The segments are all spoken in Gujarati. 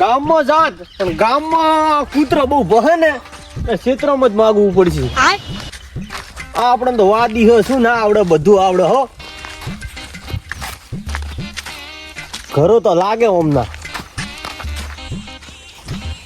ગામમાં જાત પણ ગામમાં કૂતરો બહુ ભહે ને ક્ષેત્રમાં જ માગવું પડશે. આપણે તો વાદી હે શું ના આવડે બધું આવડે હો. ઘરો તો લાગે હમણાં.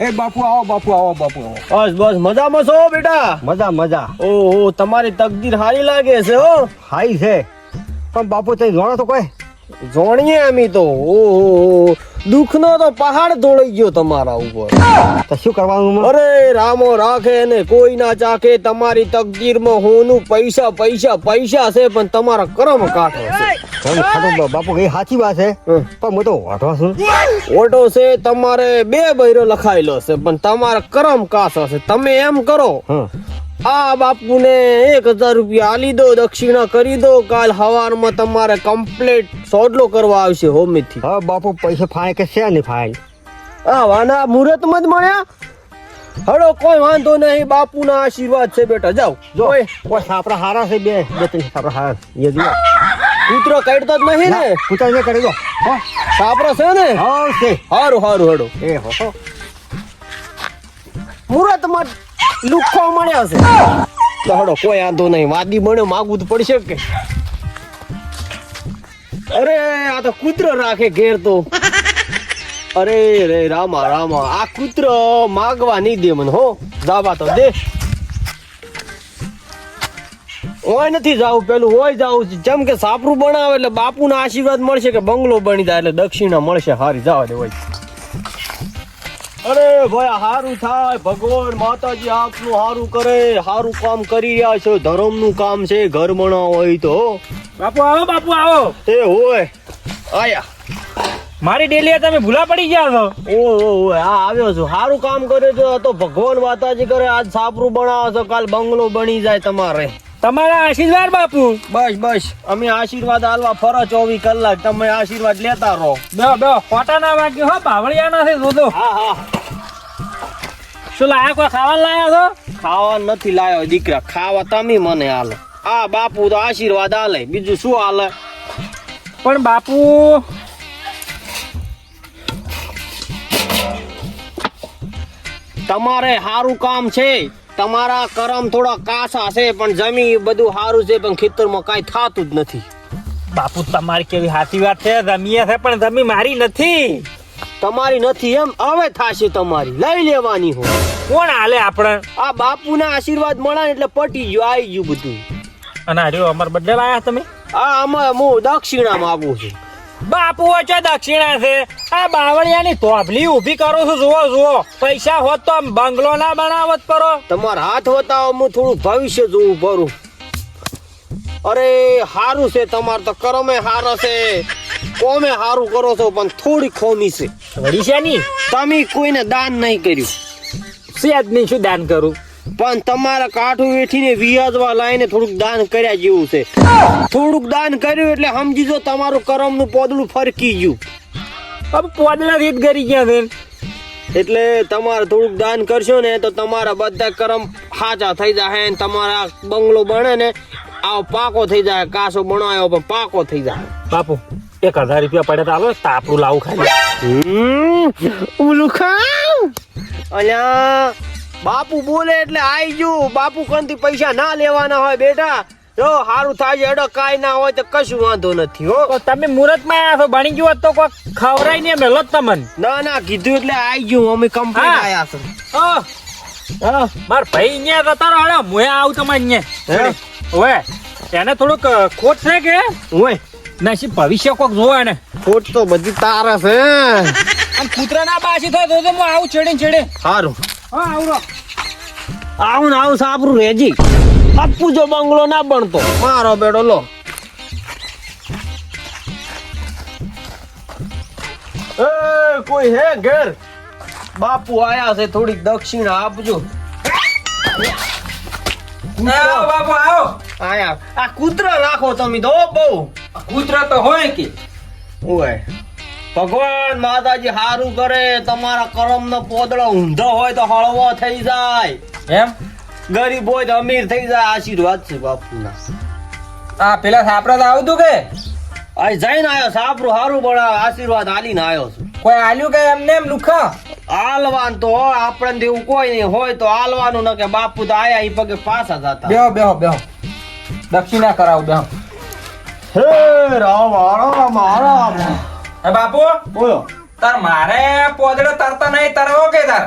એ બાપુ આવો બાપુ આવો બાપુ આવો. બસ બસ મજામાં છો બેટા? મજા મજા. ઓહો તમારી તકદીર સારી લાગે છે હો. હાઈ છે પણ બાપુ તઈ જોણો તો કોઈ જોણીએ અમે તો. ઓહો દુઃખનો તો પહાડ તોડી ગયો તમારા ઉપર. તો શું કરવાનું? અરે રામો રાખે ને કોઈ ના ચાખે. તમારી તકદીરમાં હોનું પૈસા પૈસા પૈસા છે પણ તમારા કર્મ કાઢો છે. બાપુ કઈ સાચી વાત છે પણ હું તો વાંઢો છું. ઓટો છે તમારે 2 બૈરો લખાયેલો છે પણ તમારા કર્મ કાસો છે. તમે એમ કરો આ બાપુને 1000 રૂપિયા આલી દો, દક્ષિણા કરી દો. કાલ સવારમાં તમારે કમ્પ્લીટ સોડલો કરવા આવશે હોમેથી. હા બાપુ પૈસા ફાય કે છે નહીં ફાય? આ વાના મુહૂર્તમાં જ મળ્યા. હડો કોઈ વાંધો નહીં. બાપુના આશીર્વાદ છે બેટા. જાઓ જો કોઈ સાપરા હારા છે બે ત્રણ સાપરા હારા એ દિયો. કૂતરો કાઢતો જ નહીં ને? કૂતરા ને કરી દો. સાપરો છે ને? હા છે. હારું હારું હડો. એ હો મુહૂર્તમાં લુખો મળ્યા છે. તો હડો કોઈ વાંધો નહીં. વાદી બને માગવું તો પડશે કે. અરે આ તો કૂતરો રાખે ઘેર તો. અરે રે રામા રામા આ કૂતરો માગવા નહીં દે મને હો. જાવા તો દે. ઓય નથી જાવું પેલું ઓય જાવું જેમ કે સાપરું બનાવે એટલે બાપુના આશીર્વાદ મળશે કે બંગલો બની જાય એટલે દક્ષિણા મળશે. હારી જવા દે હોય. અરે ભાઈ હારું થાય. ભગવાન માતાજી આપનું હારું કરે. હારું કામ કરી રહ્યા છો. ધર્મનું કામ છે. ઘર બનાવો હોય તો. બાપુ આવો બાપુ આવો. એ હોય આયા. મારી ડેલી તમે ભૂલા પડી ગયા છો. ઓહો આ આવ્યો છું. સારું કામ કરે છો તો ભગવાન માતાજી કરે. આજ સાપરું બનાવો છો કાલ બંગલો બની જાય તમારે. તમારા આશીર્વાદ બાપુ. બસ બસ અમે આશીર્વાદ આલવા ફરો 24 કલાક. તમે આશીર્વાદ લેતા રહો. બે બે ખોટા ના વાગ્યો હો. બાવળિયા ના છે જોજો. હા હા શું લાયા? કોઈ ખાવાનું લાયા છો? ખાવા નથી લાયો દીકરા. ખાવા તમે મને હાલો. આ બાપુ તો આશીર્વાદ આલે બીજું શું હાલે. પણ બાપુ તમારે સારું કામ છે. તમારા કરમ થોડા કાસા છે પણ જમી બધું સારું છે પણ ખેતરમાં કાંઈ થાતું જ નથી. બાપુ તમારી કેવી સાચી વાત છે. જમીએ છે પણ જમી મારી નથી. તમારી નથી એમ? હવે થાશે તમારી. લઈ લેવાની હોય. કોણ હાલે આપણે? આ બાપુના આશીર્વાદ મળે એટલે પટી ગયું. આવી ગયું બધું. અને હાર્યો અમાર બદલે લાયા તમે? આ આમાં હું દક્ષિણામાં આપું છું. બાપુ ઓછો દક્ષિણા છે. આ બાવળિયાની તોફલી ઊભી કરો છો. જુઓ જુઓ પૈસા હોત તો આમ બંગલો ના બનાવત કરો. તમારા હાથ બતાવો. હું થોડું ભવિષ્ય જોવું ભરું. અરે હારું છે તમારે તો. કરમે હારો છે. કોમે હારું કરો છો પણ થોડી ખોમી છે. વળી છે ની તમે કોઈને દાન નહીં કર્યું. સેજ નહીં શું દાન કરું? પણ તમારા કાઠું વેઠીને વ્યાજવા લાઈને થોડુંક દાન કર્યા જેવું છે. થોડુંક દાન કર્યું એટલે સમજી જો તમારું કરમનું પોદડું ફરકી ગયું. હવે પોદલા રીત કરી ગયા છે. એટલે તમારે થોડુંક દાન કરશો ને તો તમારા બધા કરમ હાચા થઈ જાય. તમારા બંગલો બને ને આવો પાકો થઈ જાય. કાસો બનાવ્યો પણ પાકો થઈ જાય. બાપુ 1000 રૂપિયા પડે તો આવો. તાપરું લાવું ખાલી. ઓલું ખાવ અલ્યા બાપુ બોલે એટલે આઈ ગયું. બાપુ કંથી પૈસા ના લેવાના હોય બેટા. જો હારું થાય એડો કાઈ ના હોય તો કશું વાંધો નથી હો. તો તમે મુહૂર્ત માં આવ્યા છો. બની ગયું હોત તો કોઈ ખવરાય ને મેલો તમને. ના ના કીધું એટલે આઈ ગયું. અમે કમ્પ્લીટ હા. આયા છે. માર ભાઈ અહીંયા જતા રહો. હું આવું તમારે અહીંયા. ઓએ એને થોડુંક ખોટ છે કે ઓય નસીબ ભવિષ્ય કોક જોવે ને. ખોટ તો બધી તારે છે. આમ કૂતરા ના બાસી થાય તો હું આવું ચડે ચડે. હારું હા આવરો. આવું ને આવું સાપરું રેજી. બાપુ જો બંગલો ના બનતો મારો બેડો લો. એ કોઈ હે ઘેર? બાપુ આયા છે. થોડીક દક્ષિણા આપજો. આવો બાપુ આવો. આયા આ કૂતરા રાખો તમે તો બહુ. કૂતરા તો હોય કે ઓય ભગવાન માતાજી હારું કરે. તમારા કરમનો પોદળો ઊંધો હોય તો હળવો થઈ જાય. એમ ગરીબ હોય તો અમીર થઈ જાય. આશીર્વાદ છે બાપુના. આ પેલા સાપરા તો આવતું કે આ જઈને આવ્યો. સાપરું હારું બનાવે. આશીર્વાદ હાલીને આવ્યો છું. કોઈ આલ્યું કે એમને એમ લુખા હાલવાન તો હોય આપણને એવું કોઈ નહીં હોય તો હાલવાનું ન કે બાપુ તો આયા ઈ પગે પાછા જતા. બેહો દક્ષિણા કરાવો બેહો. હે રામ રામ રામ. હે બાપુ બોલો. તાર મારે પોદડો તરતા નહીં તરવો કે તાર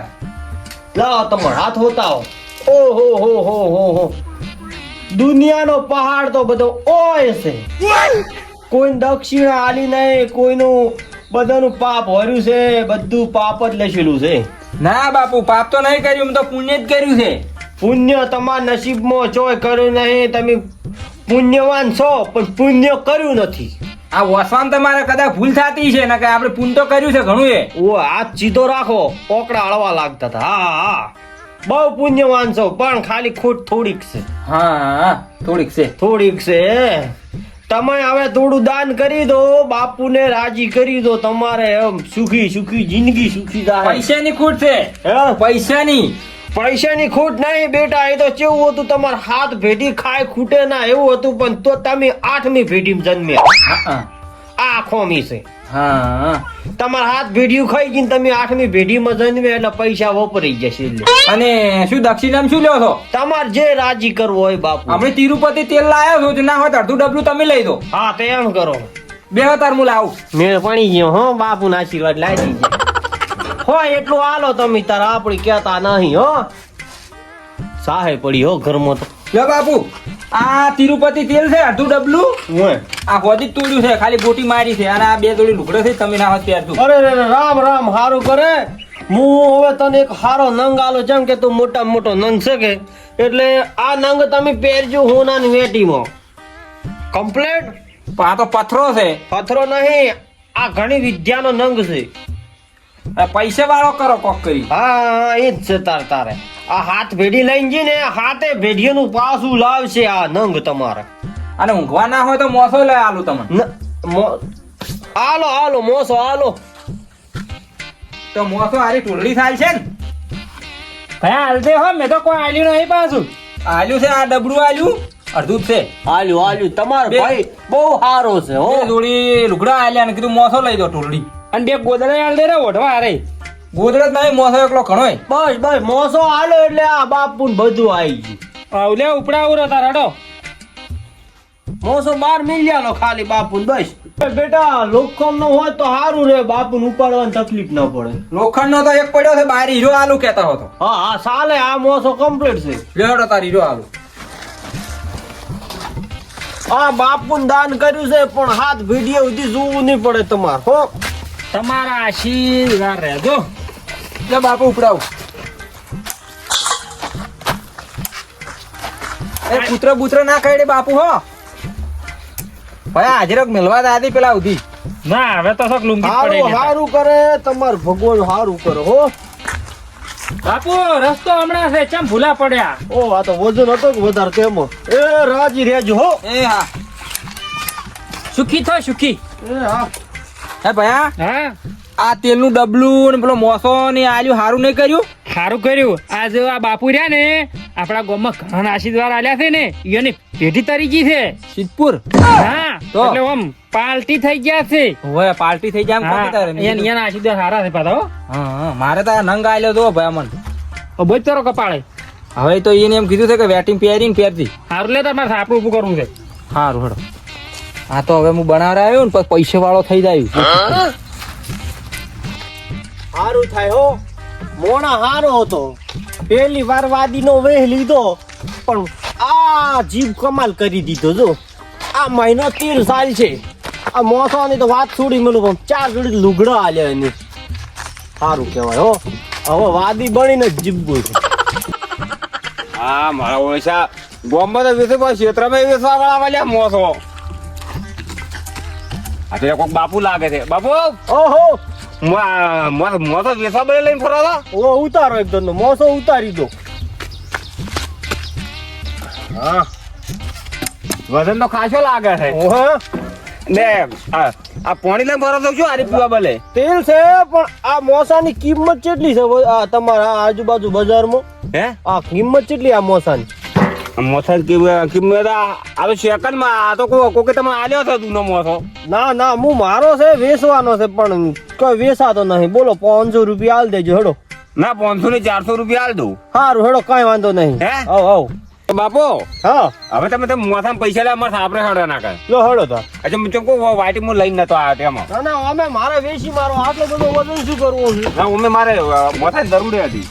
લાવો તમારા હાથ હોતાઓ. ઓહો હો. દુનિયાનો પહાડ તો બધો ઓય છે. કોઈ દક્ષિણા આલી નહીં, કોઈનું બધાનું પાપ ભર્યું છે, બધું પાપ જ લખેલું છે. ના બાપુ પાપ તો નહીં કર્યું, મેં તો પુણ્ય જ કર્યું છે. પુણ્ય તમારા નસીબમાં ચોય કર્યું નહીં. તમે પુણ્યવાન છો પણ પુણ્ય કર્યું નથી. આ વસવાન તમારે કદાચ ભૂલ થતી છે ને કે આપણે પુણ્ય તો કર્યું છે ઘણું એ. ઓ હાથ સીધો રાખો, પોકડા હળવા લાગતા હતા. હા બહુ પુણ્યવાન છો પણ ખાલી ખોટ થોડીક છે. હા થોડીક છે. તમે હવે થોડું દાન કરી દો, બાપુને રાજી કરી દો, તમારે એમ સુખી જિંદગી સુખી થાય. પૈસાની ખોટ છે. હે? પૈસાની ખોટ નહીં બેટા. એ તો કેવું હતું, તમારા હાથ ભેટી ખાય ખૂટે ના એવું હતું, પણ તો તમે 8મી ભેટીમાં જન્મ્યા. આ ખોમી છે. હા તમારા હાથ ભેડિયું ખાઈ ગઈ તમે 8મી ભેટીમાં જન્મ્યા એટલે પૈસા વપરાઈ જશે. અને શું દક્ષિણામાં શું લ્યો છો? તમારે જે રાજી કરવો હોય બાપુ. આપણે તિરુપતિ તેલ લાવ્યો છો, જો ના હોય તો અડધું ડબલું તમે લઈ દો. હા તો એમ કરો. બે તાર હું લાવું. મેળ પડી ગયો હો, બાપુના આશીર્વાદ લાવી દીધા હોય એટલું હાલો તમે તાર. આપડી કહેતા નહીં હો, સાહે પડી હો ઘરમાં તો. લે બાપુ આ તિરુપતિ તેલ છે અડધું ડબલું. હોય આ હોદી જ તોડ્યું છે, ખાલી ગોટી મારી છે. અને આ 2 જોડી લુગડો છે, તમે ના હોત પહેરતું. અરે રામ હારું કરે. હું હવે તને એક હારો નંગ આલો, જેમ કે તું મોટા મોટો નંગ છે કે એટલે આ નંગ તમે પહેરજો હોનાની વેટીમાં કમ્પ્લેટ. આ તો પથરો છે. પથરો નહીં, આ ઘણી વિદ્યાનો નંગ છે. પૈસા વાળો કરો કોક કરી. હા એ જ છે તારે. આ હાથ ભેડી લઈને જઈને હાથે ભેડીનું પાછું લાવશે આ નંગ તમારે. અને ઊંઘવા ના હોય તો મોસો લઈ આલું તમને. હાલો મોસો હાલો. તો મોસો હારી ટોલડી થાય છે ને ભાઈ હાલતે હો. મેં તો કોઈ આલ્યું નહીં પાછું. આલ્યું છે આ ડબડું આલ્યું અડધું જ છે. હાલ્યું તમારો ભાઈ બહુ સારો છે હો. 2 જોડી લુગડા આલ્યા ને કીધું મોસો લઈ દો ટોલડી. અને 2 ગોદડા આલ દે રે ઓઢવા હારે. ગોદડા જ નહીં, મોસો એકલો ઘણો. બસ મોસો હાલો એટલે આ બાપુ ને બધું આવી ગયું. આવલે ઉપડા ઉરો તાર હડો. મોસો 12 મિલિયાનો ખાલી બાપુ ને બસ. બેટા લોખંડ નો હોય તો સારું રે, બાપુ ને ઉપાડવાની તકલીફ ન પડે. લોખંડ નો તો એક પડ્યો છે બહાર, હીરો આલુ કેતા હતો. હા સાલે આ મોસો કમ્પ્લીટ છે. લેડો તાર હીરો આલુ. આ બાપુ ને દાન કર્યું છે પણ હાથ ભીડીએ સુધી જોવું નહીં પડે તમારે હો. તમારા આશીર્વાદ રહેજો. લે બાપુ ઉપડાવ. એ પુત્ર ના ખાઈ બાપુ હો. ભાઈ હાજરક મેલવા દાદી પેલા ઉધી. ના હવે તો સક લુંગી પડે. સારું કરે તમાર ભગવાન સારું કરે હો. બાપુ રસ્તો હમણાં છે, ચમ ભૂલા પડ્યા. ઓ આ તો વજન હતો કે વધારે તેમાં. એ રાજી રહેજો હો. એ હા સુખી થો સુખી. એ હા હે ભયા. હા આ તેલનું ડબલું ને પેલો મોસો ને આલ્યું હારું નહીં કર્યું. સારું કર્યું. આ જો આ બાપુ રહ્યા ને આપણા ગામમાં ઘણા આશીર્વાદ આલ્યા છે ને, એની પેઢી તરી ગઈ છે સિદ્ધપુર. હા તો? એટલે આમ પાર્ટી થઈ ગયા છે. હવે પાર્ટી થઈ જાય એમ કોણ તારે? એના આશીર્વાદ સારા છે પાછા હો. હા મારે તો આ નંગ આલ્યો તો ભયા મન. બહુ તારો કપાળે. હવે તો એને એમ કીધું છે કે વેટિંગ પહેરીને પહેરતી. સારું લે તમારે સાપડું ઊભું કરવું છે. હારું હેડો. હા તો હવે હું બનાવવા આવ્યો ને પછી પૈસા વાળો થઈ જાય. સારું થાય હો. મોણા હારો હતો, પહેલી વાર વાદીનો વેહ લીધો પણ આ જીભ કમાલ કરી દીધો. જો આ મહિનો 13 સાલ છે. આ મોસાની તો વાત છોડી મેલું પણ 4 જોડી લુગડા આલ્યા એની. સારું કહેવાય હો. હવે વાદી બનીને જ જીભું છે. હા મારા ઓળશા ગોમમાં તો વેચે પણ ક્ષેત્રમાં વેચવા વાળા વાલ્યા મોસો. આ તો કોક બાપુ લાગે છે. બાપુ ઓહો મોસો વેચવા બને લઈને ફરો છો? ઓ ઉતારો એકદમ મોસો ઉતારી દો. હા વજન તો ખાસો લાગે છે. ઓહો ને આ પાણી લઈને ફરો તો શું આરી પીવા બલે? તેલ છે પણ આ મોસાની કિંમત કેટલી છે આ તમારા આજુબાજુ બજારમાં? હે આ કિંમત કેટલી આ મોસાની? મોથા કિંમત આ તો સેકન્ડમાં આ તો કોકે તમે આલ્યો હતો તું મોથો. ના હું મારો છે વેચવાનો છે પણ કોઈ વેચાતો નહીં. બોલો 500 રૂપિયા આલ દેજો હેડો. ના 500 ને 400 રૂપિયા આલ દઉં. સારું હેડો કઈ વાંધો નહીં. હે? આવ બાપો હા હવે તમે મોથા પૈસા લે અમારે સાપરે હાડે ના કરે. લો હેડો તો. અચ્છા હું ચમ કહું વાઈટી હું લઈને નતો આવ્યો તેમાં. ના અમે મારે વેચી મારો આટલો બધો વજન શું કરવું છે. ના અમે મારે મોથાની જરૂર હતી.